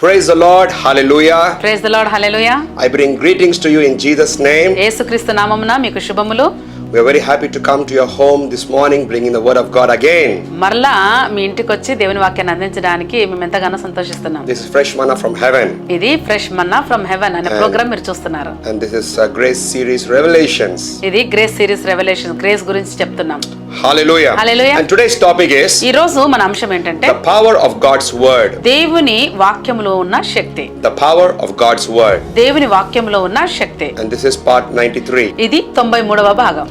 Praise the Lord, hallelujah. Praise the Lord, hallelujah. I bring greetings to you in Jesus' name. యేసుక్రీస్తు నామమున మీకు శుభములు. We are very happy to come to your home this morning bringing the word of God again. మరలా మీ ఇంటికి వచ్చి దేవుని వాక్యాన్ని అందించడానికి మేము ఎంతగానో సంతోషిస్తున్నాం. This is fresh manna from heaven. ఇది ఫ్రెష్ మన్నా ఫ్రమ్ హెవెన్ అనే ప్రోగ్రామ్ మీరు చూస్తున్నారు. And this is Grace series Revelations. ఇది గ్రేస్ సిరీస్ రెవల్యూషన్, గ్రేస్ గురించి చెప్తున్నాం. Hallelujah. Hallelujah. And today's topic is ఈ రోజు మన అంశం ఏంటంటే the power of God's word. దేవుని వాక్యములో ఉన్న శక్తి. The power of God's word. దేవుని వాక్యములో ఉన్న శక్తి. And this is part 93. ఇది 93వ భాగం.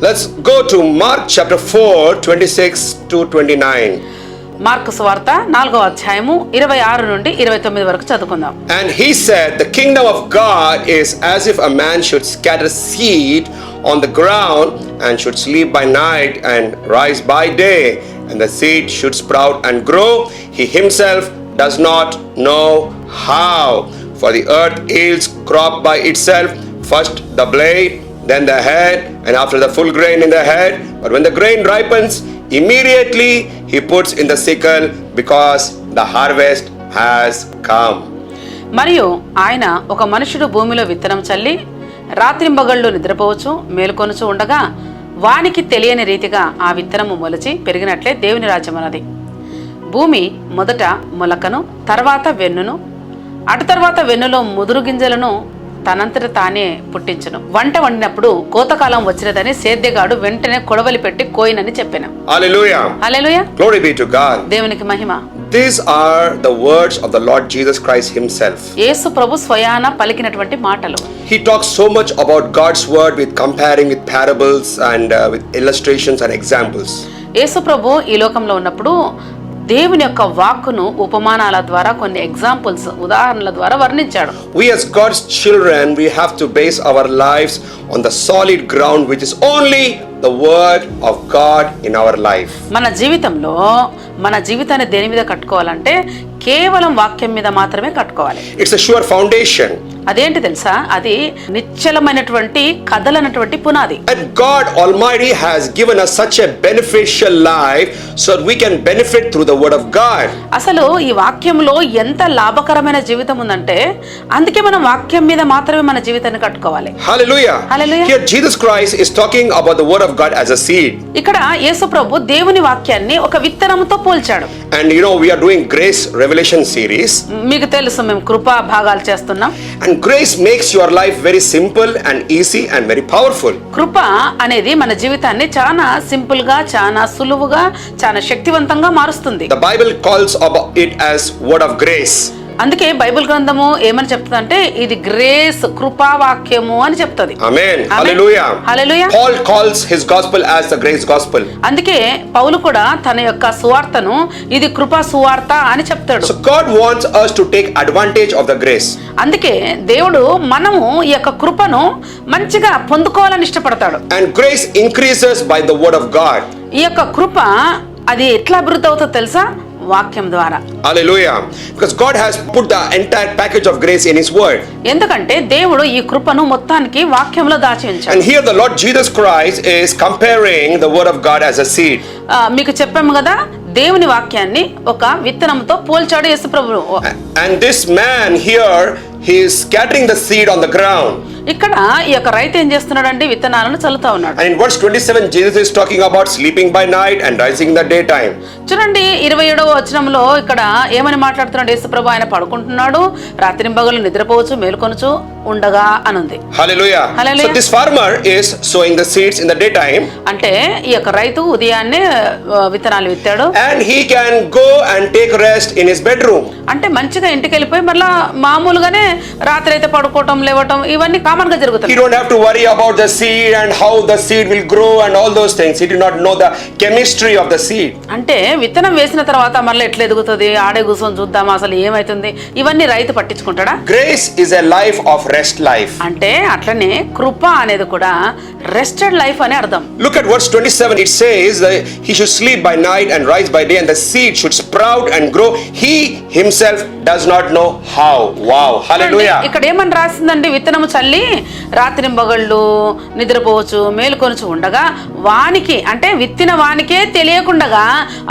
Let's go to Mark chapter 4, 26 to 29. Mark సువార్త 4వ అధ్యాయము 26 నుండి 29 వరకు చదువుకుందాం. And he said, the kingdom of God is as if a man should scatter seed on the ground and should sleep by night and rise by day, and the seed should sprout and grow. He himself does not know how. For the earth yields crop by itself, first the blade, then the head, and after the full grain in the head. But when the grain ripens, immediately he puts in the sickle, because the harvest has come. మరియు ఆయన ఒక మనుషుడు భూమిలో విత్తనం చల్లి రాత్రింబగళ్ళు నిద్రపోవచ్చు మేలుకొనుచు ఉండగా వానికి తెలియని రీతిగా ఆ విత్తనము మొలిచి పెరిగినట్లే దేవుని రాజ్యం అన్నది. భూమి మొదట మొలకను, తర్వాత వెన్నును, అటు తర్వాత వెన్నులో ముదురు గింజలను తనంతట తానే పుట్టించును. వంట వండినప్పుడు కోతకాలం వచ్చినదని సేద్యగాడు వెంటనే కొడవలి పెట్టి కోయినని చెప్పాను. Hallelujah. Hallelujah. Glory be to God. దేవునికి మహిమ. These are the words of the Lord Jesus Christ himself. యేసు ప్రభు స్వయాన పలికినటువంటి మాటలు. He talks so much about God's word with comparing with parables and with illustrations and examples. యేసు ప్రభు ఈ లోకంలో ఉన్నప్పుడు దేవుని యొక్క వాక్కును ఉపమానాల ద్వారా కొన్ని ఎగ్జాంపుల్స్, ఉదాహరణల ద్వారా వర్ణించాడు. We as God's children, we have to base our lives on the solid ground which is only the word of God in our life. మన జీవితంలో మన జీవితాన్ని దేని మీద కట్టుకోవాలంటే కేవలం వాక్యం మీద మాత్రమే కట్టుకోవాలి. It's a sure foundation. అదేంటి తెలుసా? అది నిశ్చలమైనటువంటి కదలనటువంటి పునాది. And God Almighty has given us such a beneficial life so that we can benefit through the word of God. అసలు ఈ వాక్యంలో ఎంత లాభకరమైన జీవితం ఉందంటే అందుకే మనం వాక్యం మీద మాత్రమే మన జీవితాన్ని కట్టుకోవాలి. Hallelujah. Hallelujah. Here Jesus Christ is talking about the word of God as a seed. ఇక్కడ యేసు ప్రభు దేవుని వాక్యాన్ని ఒక విత్తనముతో పోల్చాడు. And you know, we are doing Grace Revelation series. మీకు తెలుసు మేము కృపా భాగాలు చేస్తున్నాం. And grace makes your life very simple and easy and very powerful. కృప అనేది మన జీవితాన్ని చాలా సింపుల్ గా, చాలా సులువుగా, చాలా శక్తివంతంగా మారుస్తుంది. The Bible calls about it as word of grace. అందుకే బైబిల్ గ్రంథము ఏమని చెప్తుందంటే ఇది గ్రేస్, కృపా వాక్యము అని చెప్తుంది. Amen. Hallelujah. Hallelujah. Paul calls his gospel as the grace gospel. అందుకే పౌలు కూడా తన యొక్క సువార్తను ఇది కృపా సువార్త అని చెప్తాడు. So God wants us to take advantage of the grace. అందుకే దేవుడు మనము ఈ యొక్క కృపను మంచిగా పొందుకోవాలని ఇష్టపడతాడు. And grace increases by the word of God. ఈ యొక్క కృప అది ఎట్లా అభివృద్ధి అవుతుందో తెలుసా? వాక్యం ద్వారా. Hallelujah. Because God has put the entire package of grace in his word. ఎందుకంటే దేవుడు ఈ కృపను మొత్తానికి వాక్యంలో దాచి ఉంచాడు. And here the Lord Jesus Christ is comparing the word of God as a seed. మీకు చెప్పాము కదా, దేవుని వాక్యాన్ని ఒక విత్తనంతో పోల్చాడు యేసు ప్రభువు. And this man here, he is scattering the seed on the ground. ఇక్కడ ఈ యొక్క రైతు ఏం చేస్తున్నాడంటే విత్తనాలను చల్లుతా ఉన్నాడు. And in verse 27 Jesus is talking about sleeping by night and rising in the daytime. చూడండి 27వ వచనంలో ఇక్కడ ఏమని మాట్లాడుతున్నాడు యేసు ప్రభు? ఆయన పడుకుంటున్నాడు, రాత్రింబగళ్ళు నిద్రపోవచ్చు మేలుకొనుచు ఉండగా అనుంది. Hallelujah. Hallelujah. So this farmer is sowing the seeds in the daytime. అంటే ఈ యొక్క రైతు ఉదయాన్నే విత్తనాలు విత్తాడు. And he can go and take rest in his bedroom. అంటే మంచిగా ఇంటికి వెళ్ళిపోయి మళ్ళా మామూలుగానే రాత్రి అయితే పడుకోవటం, లేవటం ఇవన్నీ కామన్ గా జరుగుతుంది. He don't have to worry about the seed and how the seed will grow and all those things. He did not know the chemistry of the seed. అంటే విత్తనం వేసిన తర్వాత మళ్ళీ ఎట్లా ఎదుగుతుంది, ఆడే కూర్చొని చూద్దాం అసలు ఏమైతుంది, ఇవన్నీ రైతు పట్టించుకుంటాడా? Grace is a life of rest life. అంటే అట్లనే కృప అనేది కూడా రెస్టెడ్ లైఫ్ అని అర్థం. Look at verse 27. It says that he should sleep by night and rise by day, and the seed should sprout and grow. He himself does not know how. Wow. Hallelujah. ఇక్కడ ఏమని రాసిందండి? విత్తనము చల్లి రాత్రింబగళ్ళు నిద్రపోవచ్చు మేలుకొనుచు ఉండగా వానికి అంటే విత్తిన వానికే తెలియకుండగా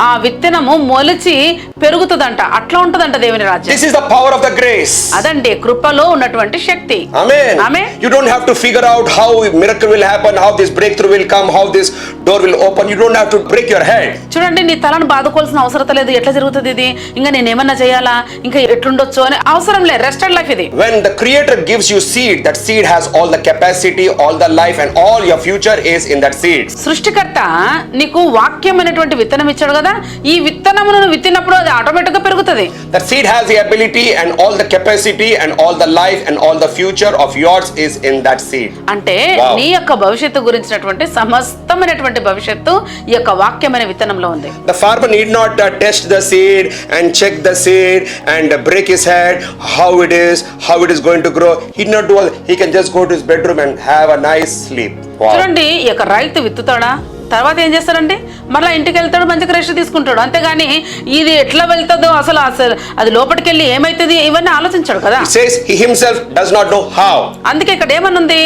ఆ విత్తనము మొలిచి పెరుగుతుందంట. అట్లా ఉంటదంట దేవుని రాజ్యం. This is the power of the grace. అదండి కృపలో ఉన్నటువంటి శక్తి. Amen. Amen. You don't have to figure out how miracle will happen, how this breakthrough will come, how this door will open. You don't have to break your head. చూడండి, నీ తలను బాదుకోవాల్సిన అవసరం లేదు. ఎట్లా జరుగుతుంది ఇది, ఇంకా నేను ఏమన్నా చేయాలా, ఇంకా ఎట్లుండొచ్చు అని అవసరం లేదు. రెస్టెడ్ లైఫ్ ఇది. When the Creator gives you seed, that seed has all the capacity, all the life, and all your future is in that seed. సృష్టికర్త నీకు వాక్యమైనటువంటి విత్తనం ఇచ్చాడు కదా, ఈ విత్తనమును నువ్వు విత్తినప్పుడు అది ఆటోమేటిక్ గా పెరుగుతుంది. That seed has the ability and all the capacity and all the life and all the future of yours is in that seed. అంటే నీ యొక్క భవిష్యత్తు గురించినటువంటి సమస్తమైనటువంటి భవిష్యత్తు ఈ యొక్క వాక్యమైన విత్తనంలో ఉంది. The farmer need not test the seed and check the seed and break his head how it is going to grow. He need not do all. He can just go to his bedroom and have a nice sleep. Wow. చూడండి, ఈ యొక్క రైతు విత్తుతాడా, తర్వాత ఏం చేస్తాడంటే మళ్ళీ ఇంటికి వెళ్తాడు, మంచిగా రెస్ట్ తీసుకుంటాడు. అంతేగాని ఇది ఎట్లా వెళ్తుందో అసలు అది లోపలికి వెళ్ళి ఏమైతుంది ఇవన్నీ ఆలోచించాడు కదా. He says he himself does not know how. అందుకే ఇక్కడ ఏమనుంది,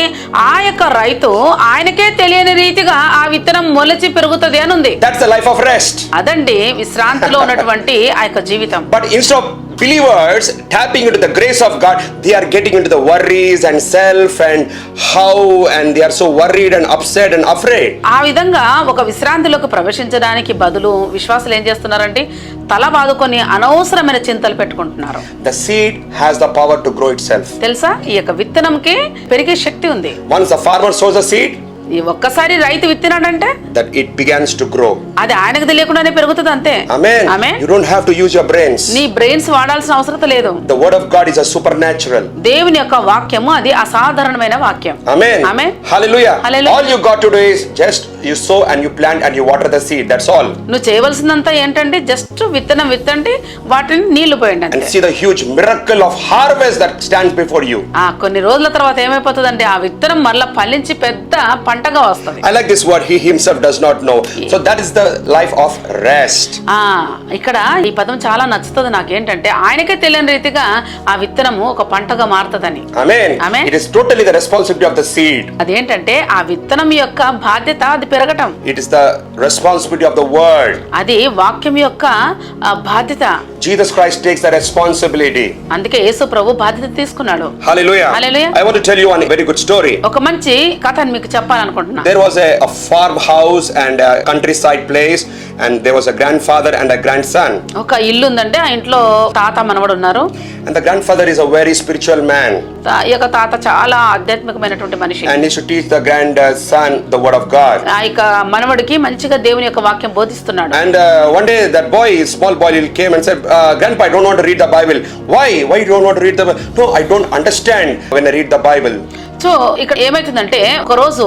ఆ యొక్క రైతు ఆయనకే తెలియని రీతిగా ఆ విత్తనం మొలిచి పెరుగుతుంది అని ఉంది. That's the life of rest. అదండి విశ్రాంతిలో ఉన్నటువంటి ఆ యొక్క జీవితం. But instead of believers tapping into the grace of God, they are getting into the worries and self and how, and they are so worried and upset and afraid. ఆ విధంగా ఒక విశ్రాంతిలోకి ప్రవేశించడానికి బదులు విశ్వాసులు ఏం చేస్తున్నారంటే తల బాదుకొని అనవసరమైన చింతలు పెట్టుకుంటున్నారు. The seed has the power to grow itself. తెలుసా, ఈ యొక్క విత్తనంకి పెరిగే శక్తి ఉంది. Once the farmer sows a seed, ఈ ఒక్కసారి రైతు విత్తినాడంటే that it begins to grow. అది ఆయనకు తెలియకుండానే పెరుగుతుంది అంతే. Amen. Amen. You don't have to use your brains. నీ బ్రెయిన్స్ వాడాల్సిన అవసరం లేదు. The word of God is a supernatural. దేవుని యొక్క వాక్యము అది అసాధారణమైన వాక్యం. Amen. Amen. Hallelujah. Hallelujah. All you got to do is just you sow and you plant and you water the seed. That's all. నువ్వు చేయవలసిందంతా ఏంటంటే జస్ట్ విత్తనం విత్తండి, వాటిని నీళ్లు పోయండి And అంతే. see the huge miracle of harvest that stands before you. కొన్ని రోజుల తర్వాత ఏమైపోతుందంటే ఆ విత్తనం మళ్ళా ఫలించి పెద్ద పంటగా వస్తుంది. I like this word, he himself does not know. So that is the life of rest. ఇక్కడ ఈ పదం చాలా నచ్చుతుంది నాకేంటంటే ఆయనకే తెలియని రీతిగా ఆ విత్తనము ఒక పంటగా మారుతుందని. Amen. Amen. It is totally the responsibility of the seed. అదేంటంటే ఆ విత్తనం యొక్క బాధ్యత అది పెరగటం. It is the responsibility of the word. అది వాక్యం యొక్క బాధ్యత. Jesus Christ takes the responsibility. అందుకే యేసు ప్రభు బాధ్యత తీసుకున్నాడు. Hallelujah. Hallelujah. I want to tell you one very good story. ఒక మంచి కథని మీకు చెప్పాలనుకుంటున్నా. There was a farmhouse and a countryside place, and there was a grandfather and a grandson. ఒక ఇల్లు ఉందంటే ఆ ఇంట్లో తాత మనవడు ఉన్నారు. And the grandfather is a very spiritual man. ఈ యొక్క తాత చాలా ఆధ్యాత్మికమైనటువంటి మనిషి. And he should teach the grandson the word of God. ఆ యొక్క మనవడికి మంచిగా దేవుని యొక్క వాక్యం బోధిస్తున్నాడు. And one day that boy, small boy, he came and said, Grandpa, I don't want to read the Bible. Why? Why you don't want to read the Bible? No, I don't understand when I read the Bible. So ఇక్కడ ఏమైతుందంటే ఒక రోజు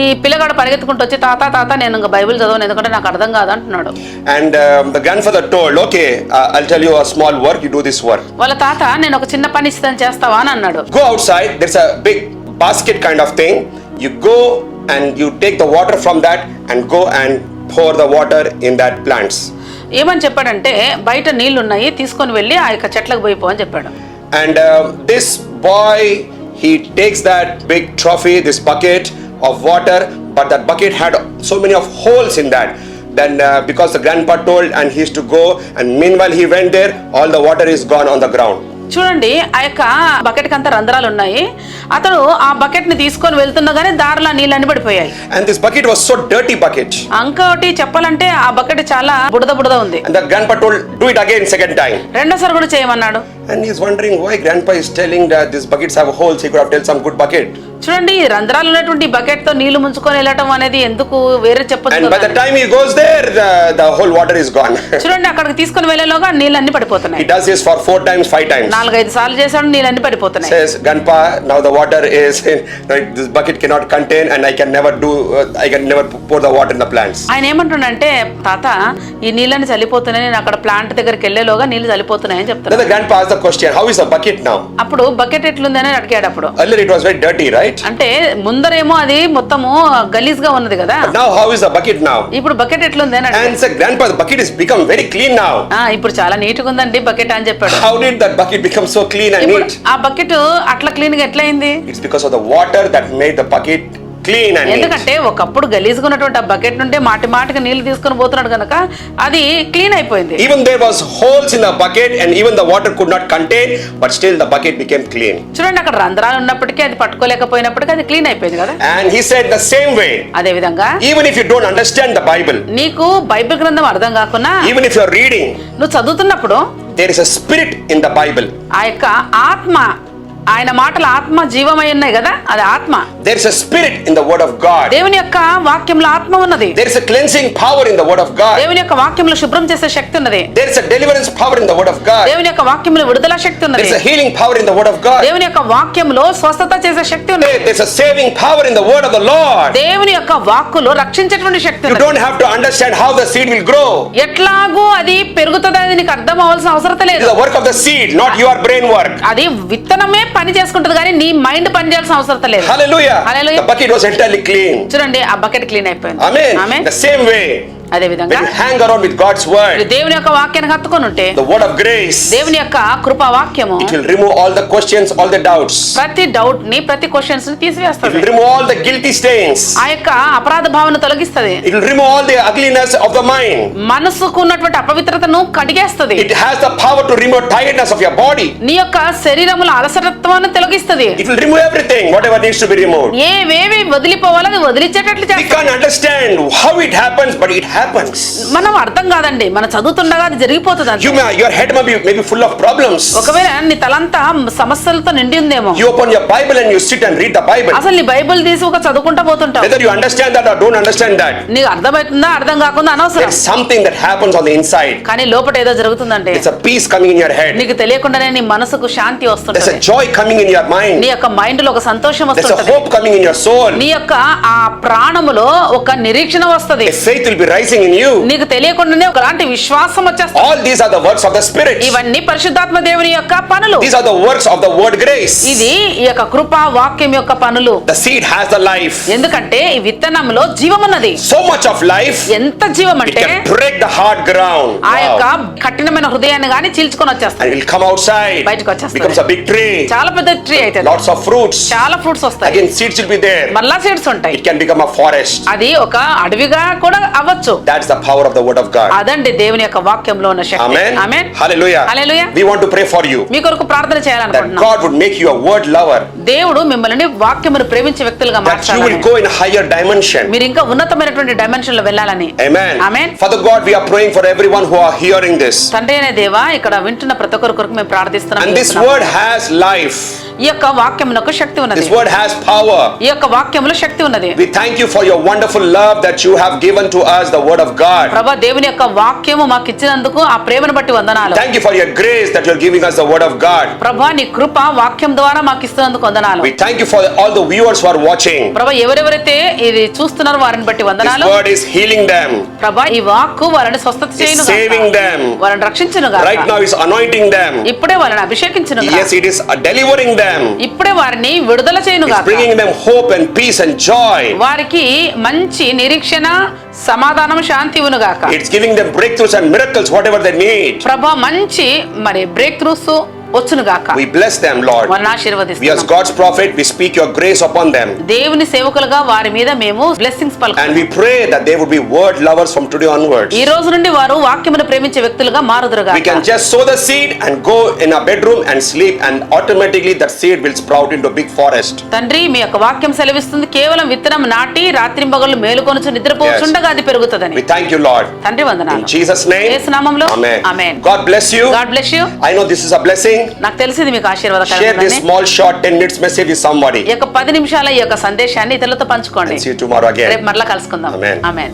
ఈ పిల్లగాడు పరిగెత్తుకుంటూ వచ్చి తాత నేను ఇంకా బైబిల్ చదవను ఎందుకంటే నాకు అర్థం కాదు అంటున్నాడు. And the grandfather told, okay, I'll tell you a small work, you do this work. వాళ్ళ తాత నేను ఒక చిన్న పని ఇస్తాను చేస్తావా అని అన్నాడు. Go outside, there's a big basket kind of thing. You go and you take the water from that and go and pour the water in that plants. ఏమని చెప్పాడంటే బయట నీళ్లు ఉన్నాయి తీసుకొని వెళ్ళి ఆ యొక్క చెట్లకు పోయిపో అని చెప్పాడు. And this boy, he takes that big trophy, this bucket of water, but that bucket had so many of holes in that. Then because the grandpa told and he used to go, and meanwhile he went there, all the water is gone on the ground. చూడండి ఆ యొక్క bucket కి అంతా రంధ్రాలు ఉన్నాయి. అతడు ఆ bucket ని తీసుకొని వెళ్తుండగానే దారిలో నీళ్ళని పడిపోయాయి. And this bucket was so dirty bucket. ఇంకోటి చెప్పాలంటే ఆ బకెట్ చాలా బుడద ఉంది. And the grandpa told, do it again second time. రెండోసారి కూడా చేయమన్నాడు. And he's wondering why grandpa is telling that these buckets have holes. He could have told some good bucket. చూడండి రంధ్రాలు ఉన్నటువంటి బకెట్ తో నీళ్లు ముంచుకొని వెళ్ళటం అనేది ఎందుకు వేరే చెప్పొచ్చు. And by the time he goes there, the whole water is gone. చూడండి అక్కడికి తీసుకొని వెళ్ళేలోగా నీళ్ళన్ని పడిపోతున్నాయి. He does this for 4 times, 5 times. 4-5 సార్లు చేశాడు, నీళ్ళన్ని పడిపోతున్నాయి. Says, Grandpa, now the water is right, this bucket cannot contain, and I can never pour the water in the plants. ఆయన ఏమంటున్నాడంటే తాత ఈ నీళ్ళని చల్లిపోతున్నాయి, నేను అక్కడ ప్లాంట్ దగ్గరికి వెళ్ళేలోగా నీళ్లు చల్లిపోతున్నాయి అని చెప్తాను. Then the grandpa asked the the question, how is the bucket now? అప్పుడు బకెట్ ఎట్లుంది అని అడిగాడు. అప్పుడు Earlier it was very dirty, right? అంటే ముందరేమో అది మొత్తము గలీజ్ గా ఉన్నది కదా. But now how is the bucket now? ఇప్పుడు బకెట్ ఎట్లుంది అని అడిగాడు. And said, Grandpa, the bucket has become very clean now. ఇప్పుడు చాలా నీట్ గా ఉందండి బకెట్ అని చెప్పాడు. How did that bucket become so clean and ఇప్పుడు neat? ఆ బకెట్ అట్లా క్లీన్ గా ఎట్లా అయింది? It's because of the water that made the bucket clean and neat. ఎందుకంటే ఒకప్పుడు గలీజ్గా ఉన్నటువంటి ఆ బకెట్ నుండి మాటికి నీళ్లు తీసుకొని పోతున్నాడు కనుక అది క్లీన్ అయిపోయింది. Even there was holes in the bucket and even the water could not contain, but still the bucket became clean. చూడండి, అక్కడ రంధ్రాలు ఉన్నప్పటికీ అది పట్టుకోలేకపోయినప్పటికీ అది క్లీన్ అయిపోయింది కదా. And he said the same way, అదే విధంగా even if you don't understand the Bible, నీకు బైబిల్ గ్రంథం అర్థం కాకున్నా, even if you are reading, నువ్వు చదువుతున్నప్పుడు there is a spirit in the Bible. ఆ యొక్క ఆత్మ, ఆయన మాటల ఆత్మ జీవమై ఉన్నాయి కదా, అది ఆత్మ. There is a spirit in the word of God. దేవుని యొక్క వాక్యంలో ఆత్మ ఉన్నది. There is a cleansing power in the word of God. దేవుని యొక్క వాక్యంలో శుభ్రం చేసే శక్తి ఉన్నది. There is a deliverance power in the word of God. దేవుని యొక్క వాక్యంలో విడుదల శక్తి There ఉన్నది. is a healing power in the word of God. దేవుని యొక్క వాక్యంలో స్వస్థత చేసే శక్తి ఉన్నది. There is a saving power in the word of the Lord. దేవుని యొక్క వాక్కులో రక్షించేటువంటి శక్తి You ఉన్నది. don't have to understand how the seed will grow. ఎట్లాగూ అది పెరుగుతుంది అది నీకు అర్థం అవ్వాల్సిన అవసరం It లేదు. is the work of the seed, not your brain work. అది విత్తనమే పని చేసుకుంటది కానీ నీ మైండ్ పని చేయాల్సిన అవసరం లేదు. Hallelujah. Hallelujah. The bucket was entirely clean. చూడండి, ఆ బకెట్ క్లీన్ అయిపోయింది. Amen. The same way, అదే విధంగా when you hang around with God's word, దేవుని యొక్క వాక్యాన్ని హత్తుకొని ఉంటే, the word of grace, దేవుని యొక్క కృపా వాక్యము it will remove all the questions, all the doubts. ప్రతి డౌట్ ని, ప్రతి క్వశ్చన్స్ ని It తీసివేస్తుంది. will remove all the guilty stains. ఆ యొక్క అపరాధ భావన తొలగిస్తుంది. It will remove all the ugliness of the mind. మనసుకు ఉన్నటువంటి అపవిత్రతను కడిగేస్తుంది. It has the power to remove tiredness of your body. నీ యొక్క శరీరముల అలసటత్వాన్ని తొలగిస్తుంది. It will remove everything, whatever needs to be removed. ఏవేవి వదిలిపోవాలో అది వదిలించేటట్లు We చేస్తుంది. can't understand how it happens, but it happens. మనం అర్థం కాదండి, మనం చదువుతుండగా అది జరిగిపోతుంది అంతే. Your head may be full of problems. ఒకవేళ నీ తలంతా సమస్యలతో నిండి ఉందేమో, You open your Bible and you sit and read the Bible. అసలు నీ బైబిల్ తీసి ఒక చదువుకుంటా పోతుంటావు. Whether you understand that or don't understand that, నీకు అర్థమవుతుందా అర్థం కాకుండా అనవసరం, there's something that happens on the inside. కానీ లోపల ఏదో జరుగుతుందంటే It's a peace coming in your head. నీకు తెలియకుండానే నీ మనసుకు శాంతి There's వస్తుంటది. a joy coming in your mind. నీ యొక్క మైండ్ లో ఒక సంతోషం There's a వస్తుంటది. hope coming in your soul. నీ యొక్క ఆ ప్రాణములో ఒక నిరీక్షణ వస్తది. A faith will be rising in you. నీకు తెలియకుండానే ఒకలాంటి విశ్వాసం వచ్చేస్తుంది. All these are the works of the Spirit. ఇవన్నీ పరిశుద్ధాత్మ దేవుని యొక్క పనులు. These are the works of the word grace. ఇది ఈ యొక్క కృపా వాక్యం యొక్క పనులు. The seed has the life. ఎందుకంటే ఈ విత్తనంలో జీవం ఉన్నది. So much of life. ఎంత జీవం It అంటే can break the hard ground. ఆ యొక్క Wow. కఠినమైన హృదయాన్ని గాని చీల్చుకొని And వచ్చేస్తాయి. it will come outside. బయటకు వచ్చేస్తుంది. Becomes a big tree. చాలా పెద్ద ట్రీ అయితే Lots of fruits. చాలా ఫ్రూట్స్ వస్తాయి. Again, seeds will be there. మళ్ళా సీడ్స్ ఉంటాయి. It can become a forest. అది ఒక అడవిగా కూడా అవ్వచ్చు. That's the power of the word of God. అదండి దేవుని యొక్క వాక్యంలో ఉన్న శక్తి. Amen. Amen. Hallelujah. Hallelujah. We want to pray for you మీ కొరకు ప్రార్థన that చేయాలనుకుంటున్నాం. God would make you a word lover. దేవుడు మిమ్మల్ని వాక్యమును ప్రేమించే వ్యక్తులుగా That you will మార్చాలని, go in a higher dimension. మీరు ఇంకా ఉన్నతమైనటువంటి డైమెన్షన్ లో వెళ్ళాలని. Amen. Amen. Father God, we are praying for everyone who are hearing this. తండ్రి అనే దేవా, ఇక్కడ వింటున్న ప్రతి ఒక్కరి కొరకు మేము ప్రార్థిస్తున్నాం. And this word has life. ఈ యొక్క వాక్యమునకు శక్తి ఉన్నది. This word has power. ఈ యొక్క వాక్యములో శక్తి ఉన్నది. We thank you for your wonderful love that you have given to us, the word of God. ప్రభువా, దేవుని యొక్క వాక్యము మాకు ఇచ్చినందుకు ఆ ప్రేమను బట్టి వందనాలు. Thank you for your grace that you're giving us the word of God. ప్రభువా, నీ కృప వాక్యం ద్వారా మాకు ఇస్తున్నందుకు వందనాలు. We thank you for all the viewers who are watching. ప్రభువా, ఎవరెవరైతే ఇది చూస్తున్నారో వారిని బట్టి This వందనాలు. word is healing them. ప్రభువా, ఈ వాక్కు వారిని స్వస్థత చేయును గాక. saving them. వారిని రక్షించును గాక. Right now is anointing them. ఇప్పుడే వారిని అభిషేకించును గాక. Yes, it is delivering them. ఇప్పుడే వారిని విడుదల చేయును It's గాక. bringing them hope and peace and joy. వారికి మంచి నిరీక్షణ, సమాధానం, శాంతి ఇవ్వను గాక. It's giving them breakthroughs and miracles, whatever they need. ప్రభువా, మంచి మరి బ్రేక్ త్రూస్ వచ్చును గాక. We bless them, Lord. వారిని We as ఆశీర్వదిస్తున్నాం. God's prophet, we speak your grace upon them. దేవుని సేవకులుగా వారి మీద మేము blessings And పలుకుతాం. we pray that they would be word lovers from today onwards. ఈ రోజు నుండి వారు వాక్యమును ప్రేమించే వ్యక్తులుగా మారుదురుగా. We can just sow the seed and go in a bedroom and sleep, and automatically that seed will sprout into a big forest. తండ్రి, మీ యొక్క వాక్యం సెలవిస్తుంది, కేవలం విత్తనం నాటి రాత్రింబగళ్ళు మేలుకొనుచు నిద్రపోచుండగా అది పెరుగుతుందని. We thank you, Lord. తండ్రి In వందనాలు. Jesus' name. యేసు నామములో Amen. Amen. God bless you. God bless you. I know this is a blessing. నాకు తెలిసింది మీకు Share this ఆశీర్వాదకరమని. small short 10 minutes message with somebody. ఈ యొక్క 10 నిమిషాల ఈ యొక్క సందేశాన్ని ఇతరులతో పంచుకోండి. And see you tomorrow again. రేపు మరలా కలుసుకుందాం. Amen. ఆమేన్.